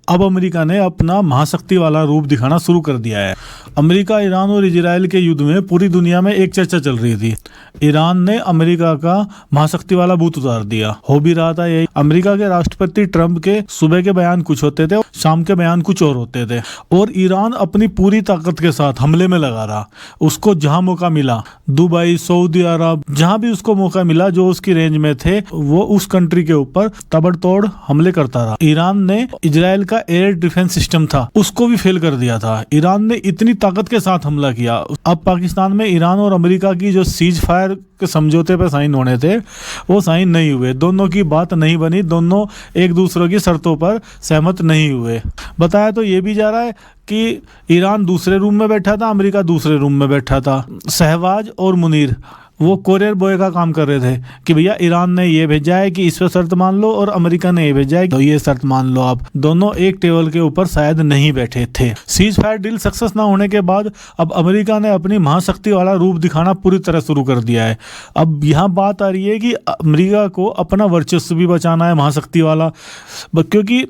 अब अमेरिका ने अपना महाशक्ति वाला रूप दिखाना शुरू कर दिया है। अमेरिका, ईरान और इजराइल के युद्ध में पूरी दुनिया में एक चर्चा चल रही थी। ईरान ने अमेरिका का महाशक्ति वाला भूत उतार दिया। हो भी रहा था यही। अमेरिका के राष्ट्रपति ट्रंप के सुबह के बयान कुछ होते थे, शाम के बयान कुछ और होते थे, और ईरान अपनी पूरी ताकत के साथ हमले में लगा रहा। उसको जहां मौका मिला, दुबई, सऊदी अरब, जहां भी उसको मौका मिला जो उसकी रेंज में थे, वो उस कंट्री के ऊपर ताबड़तोड़ हमले करता रहा। ईरान ने इजराइल का एयर डिफेंस सिस्टम था, उसको भी फेल कर दिया था। ईरान ने इतनी ताकत के साथ हमला किया। अब पाकिस्तान में ईरान और अमेरिका की जो सीज फायर के समझौते पे साइन होने थे, वो साइन नहीं हुए। दोनों की बात नहीं बनी, दोनों एक दूसरे की शर्तों पर सहमत नहीं हुए। बताया तो ये भी जा रहा है कि ईरान दूसरे रूम में बैठा था, अमेरिका दूसरे रूम में बैठा था। शहबाज और मुनीर वो कोरियर बॉय का काम कर रहे थे कि भैया ईरान ने ये भेजा है कि इस पर शर्त मान लो, और अमेरिका ने ये भेजा है तो ये शर्त मान लो। आप दोनों एक टेबल के ऊपर शायद नहीं बैठे थे। सीज फायर डील सक्सेस ना होने के बाद अब अमेरिका ने अपनी महाशक्ति वाला रूप दिखाना पूरी तरह शुरू कर दिया है। अब यहाँ बात आ रही है कि अमेरिका को अपना वर्चस्व भी बचाना है महाशक्ति वाला, क्योंकि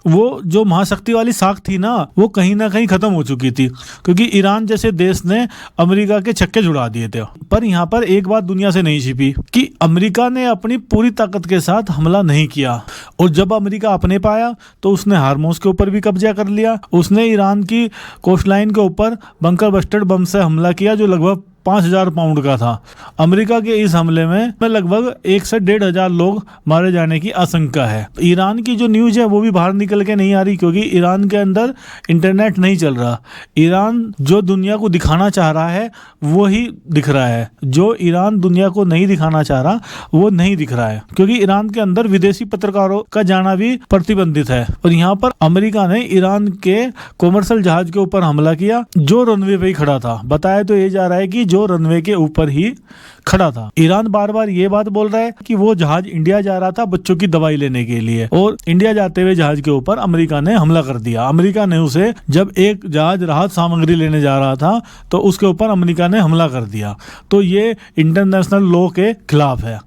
वो जो महाशक्ति वाली साख थी ना, वो कहीं ना कहीं खत्म हो चुकी थी, क्योंकि ईरान जैसे देश ने अमेरिका के छक्के छुड़ा दिए थे। पर यहाँ पर एक बात दुनिया से नहीं छिपी कि अमेरिका ने अपनी पूरी ताकत के साथ हमला नहीं किया, और जब अमेरिका अपने पाया तो उसने हार्मोस के ऊपर भी कब्जा कर लिया। उसने ईरान की कोस्टलाइन के ऊपर बंकर बस्टर बम से हमला किया जो लगभग 5,000 पाउंड का था। अमेरिका के इस हमले में लगभग 1 से 1,500 लोग मारे जाने की आशंका है। ईरान की जो न्यूज़ है वो भी बाहर निकल के नहीं आ रही, क्योंकि ईरान के अंदर इंटरनेट नहीं चल रहा। ईरान जो दुनिया को दिखाना चाह रहा है वो ही दिख रहा है, जो ईरान दुनिया को नहीं दिखाना चाह रहा वो नहीं दिख रहा है, क्योंकि ईरान के अंदर विदेशी पत्रकारों का जाना भी प्रतिबंधित है। और यहाँ पर अमेरिका ने ईरान के कॉमर्शियल जहाज के ऊपर हमला किया जो रनवे पे ही खड़ा था। बताया तो ये जा रहा है कि जो रनवे के ऊपर ही खड़ा था। ईरान बार बार ये बात बोल रहा है कि वो जहाज इंडिया जा रहा था बच्चों की दवाई लेने के लिए, और इंडिया जाते हुए जहाज के ऊपर अमेरिका ने हमला कर दिया। अमेरिका ने उसे, जब एक जहाज राहत सामग्री लेने जा रहा था तो उसके ऊपर अमेरिका ने हमला कर दिया। तो ये इंटरनेशनल लॉ के खिलाफ है।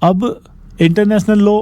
अब इंटरनेशनल लॉ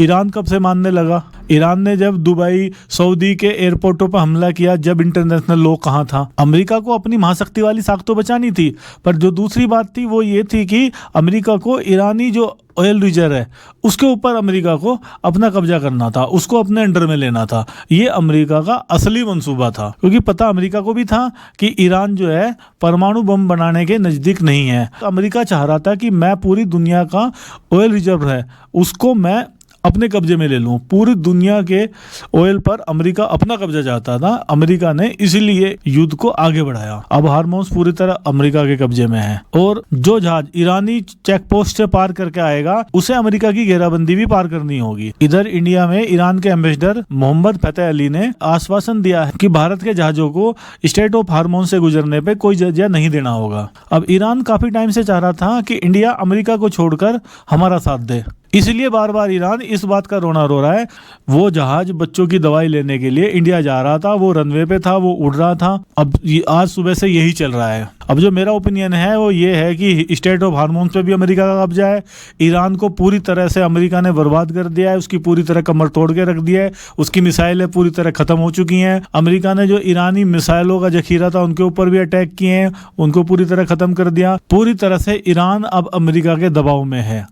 ईरान कब से मानने लगा? ईरान ने जब दुबई, सऊदी के एयरपोर्टों पर हमला किया, जब इंटरनेशनल लॉ कहाँ था? अमेरिका को अपनी महाशक्ति वाली साख तो बचानी थी, पर जो दूसरी बात थी वो ये थी कि अमेरिका को ईरानी जो ऑयल रिजर्व है उसके ऊपर अमेरिका को अपना कब्जा करना था, उसको अपने अंडर में लेना था। ये अमेरिका का असली मंसूबा था, क्योंकि पता अमेरिका को भी था कि ईरान जो है परमाणु बम बनाने के नज़दीक नहीं है। अमेरिका चाह रहा था कि मैं पूरी दुनिया का ऑयल रिजर्व है उसको मैं अपने कब्जे में ले लूं। पूरी दुनिया के ऑयल पर अमेरिका अपना कब्जा चाहता था। अमेरिका ने इसीलिए युद्ध को आगे बढ़ाया। अब हार्मोस पूरी तरह अमेरिका के कब्जे में है, और जो जहाज ईरानी चेक पोस्ट से पार करके आएगा उसे अमेरिका की घेराबंदी भी पार करनी होगी। इधर इंडिया में ईरान के एम्बेसडर मोहम्मद फतेह अली ने आश्वासन दिया है कि भारत के जहाजों को स्ट्रेट ऑफ हार्मोस से गुजरने पर कोई जजिया नहीं देना होगा। अब ईरान काफी टाइम से चाह रहा था कि इंडिया अमेरिका को छोड़कर हमारा साथ दे, इसलिए बार बार ईरान इस बात का रोना रो रहा है। वो जहाज बच्चों की दवाई लेने के लिए इंडिया जा रहा था, वो रनवे पे था, वो उड़ रहा था। अब आज सुबह से यही चल रहा है। अब जो मेरा ओपिनियन है वो ये है कि स्ट्रेट ऑफ हार्मोस पे भी अमेरिका का कब्जा है। ईरान को पूरी तरह से अमेरिका ने बर्बाद कर दिया है, उसकी पूरी तरह कमर तोड़ के रख दिया है, उसकी मिसाइलें पूरी तरह खत्म हो चुकी हैं। अमेरिका ने जो ईरानी मिसाइलों का जखीरा था उनके ऊपर भी अटैक किए हैं, उनको पूरी तरह खत्म कर दिया। पूरी तरह से ईरान अब अमेरिका के दबाव में है।